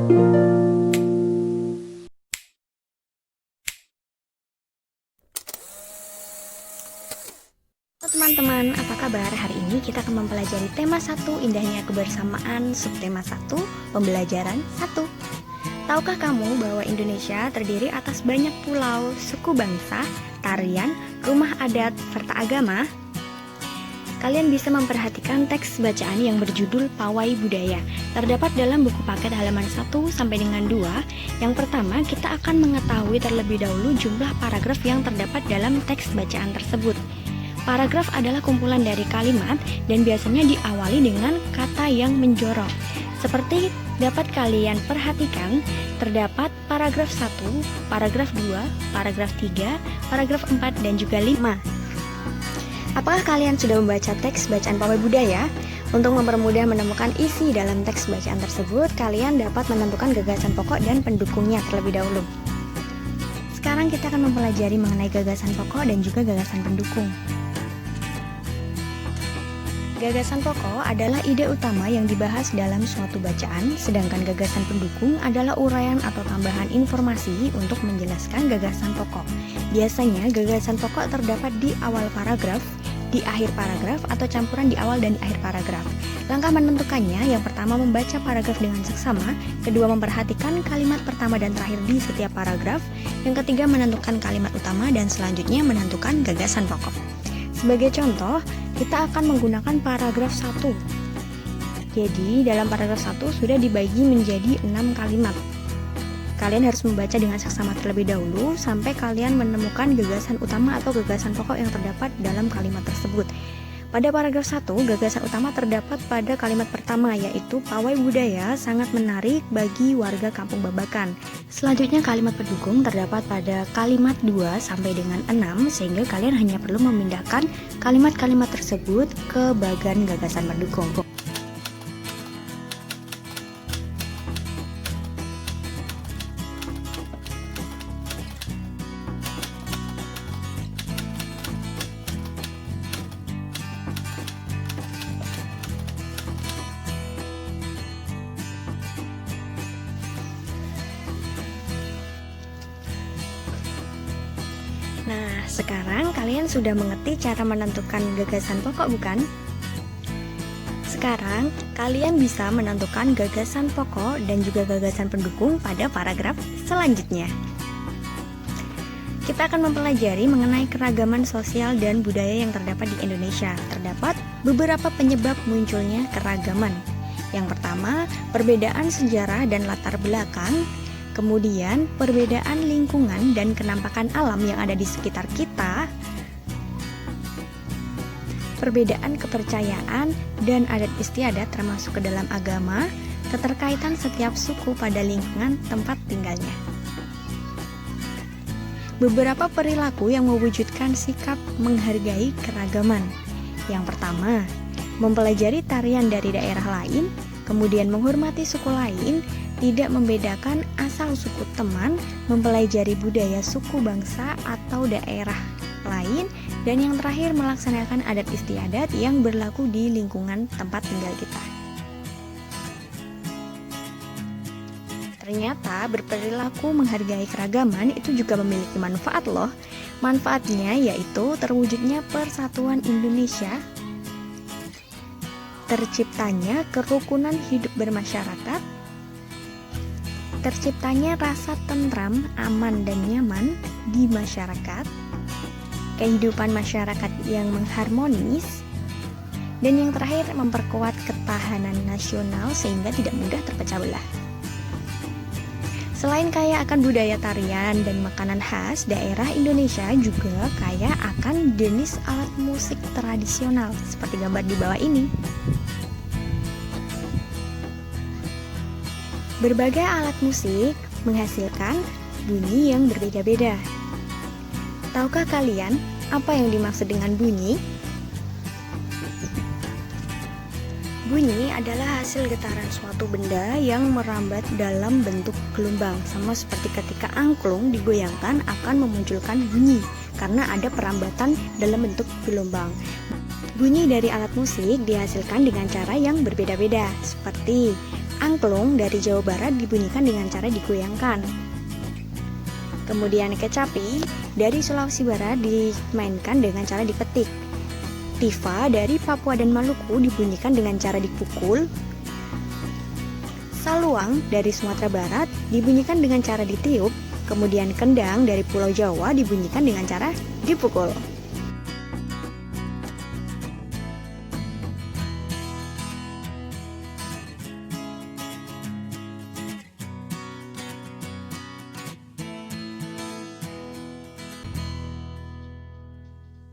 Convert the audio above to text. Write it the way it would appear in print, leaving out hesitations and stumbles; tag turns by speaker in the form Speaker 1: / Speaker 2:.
Speaker 1: Teman-teman, apa kabar? Hari ini kita akan mempelajari tema 1, indahnya kebersamaan, subtema 1, pembelajaran 1. Tahukah kamu bahwa Indonesia terdiri atas banyak pulau, suku bangsa, tarian, rumah adat, serta agama? Kalian bisa memperhatikan teks bacaan yang berjudul Pawai Budaya. Terdapat dalam buku paket halaman 1 sampai dengan 2. Yang pertama, kita akan mengetahui terlebih dahulu jumlah paragraf yang terdapat dalam teks bacaan tersebut. Paragraf adalah kumpulan dari kalimat dan biasanya diawali dengan kata yang menjorok. Seperti dapat kalian perhatikan, terdapat paragraf 1, paragraf 2, paragraf 3, paragraf 4, dan juga 5. Apakah kalian sudah membaca teks bacaan Pawai Budaya? Untuk mempermudah menemukan isi dalam teks bacaan tersebut, kalian dapat menentukan gagasan pokok dan pendukungnya terlebih dahulu. Sekarang kita akan mempelajari mengenai gagasan pokok dan juga gagasan pendukung. Gagasan pokok adalah ide utama yang dibahas dalam suatu bacaan, sedangkan gagasan pendukung adalah uraian atau tambahan informasi untuk menjelaskan gagasan pokok. Biasanya gagasan pokok terdapat di awal paragraf, di akhir paragraf, atau campuran di awal dan di akhir paragraf. Langkah menentukannya, yang pertama membaca paragraf dengan seksama, kedua memperhatikan kalimat pertama dan terakhir di setiap paragraf, yang ketiga menentukan kalimat utama, dan selanjutnya menentukan gagasan pokok. Sebagai contoh, kita akan menggunakan paragraf 1. Jadi, dalam paragraf 1 sudah dibagi menjadi 6 kalimat. Kalian harus membaca dengan seksama terlebih dahulu sampai kalian menemukan gagasan utama atau gagasan pokok yang terdapat dalam kalimat tersebut. Pada paragraf 1, gagasan utama terdapat pada kalimat pertama, yaitu Pawai Budaya sangat menarik bagi warga Kampung Babakan. Selanjutnya kalimat pendukung terdapat pada kalimat 2 sampai dengan 6, sehingga kalian hanya perlu memindahkan kalimat-kalimat tersebut ke bagian gagasan pendukung. Nah, sekarang kalian sudah mengerti cara menentukan gagasan pokok, bukan? Sekarang, kalian bisa menentukan gagasan pokok dan juga gagasan pendukung pada paragraf selanjutnya. Kita akan mempelajari mengenai keragaman sosial dan budaya yang terdapat di Indonesia. Terdapat beberapa penyebab munculnya keragaman. Yang pertama, perbedaan sejarah dan latar belakang. Kemudian, perbedaan lingkungan dan kenampakan alam yang ada di sekitar kita, perbedaan kepercayaan dan adat istiadat termasuk ke dalam agama, keterkaitan setiap suku pada lingkungan tempat tinggalnya. Beberapa perilaku yang mewujudkan sikap menghargai keragaman. Yang pertama, mempelajari tarian dari daerah lain, kemudian menghormati suku lain, tidak membedakan asal suku teman, mempelajari budaya suku bangsa atau daerah lain, dan yang terakhir melaksanakan adat istiadat yang berlaku di lingkungan tempat tinggal kita. Ternyata berperilaku menghargai keragaman itu juga memiliki manfaat loh. Manfaatnya yaitu terwujudnya persatuan Indonesia, terciptanya kerukunan hidup bermasyarakat, terciptanya rasa tentram, aman, dan nyaman di masyarakat, kehidupan masyarakat yang mengharmonis, dan yang terakhir memperkuat ketahanan nasional sehingga tidak mudah terpecah belah. Selain kaya akan budaya tarian dan makanan khas, daerah Indonesia juga kaya akan jenis alat musik tradisional seperti gambar di bawah ini. Berbagai alat musik menghasilkan bunyi yang berbeda-beda. Tahukah kalian apa yang dimaksud dengan bunyi? Bunyi adalah hasil getaran suatu benda yang merambat dalam bentuk gelombang, sama seperti ketika angklung digoyangkan akan memunculkan bunyi karena ada perambatan dalam bentuk gelombang. Bunyi dari alat musik dihasilkan dengan cara yang berbeda-beda, seperti Angklung dari Jawa Barat dibunyikan dengan cara digoyangkan. Kemudian kecapi dari Sulawesi Barat dimainkan dengan cara dipetik. Tifa dari Papua dan Maluku dibunyikan dengan cara dipukul. Saluang dari Sumatera Barat dibunyikan dengan cara ditiup. Kemudian kendang dari Pulau Jawa dibunyikan dengan cara dipukul.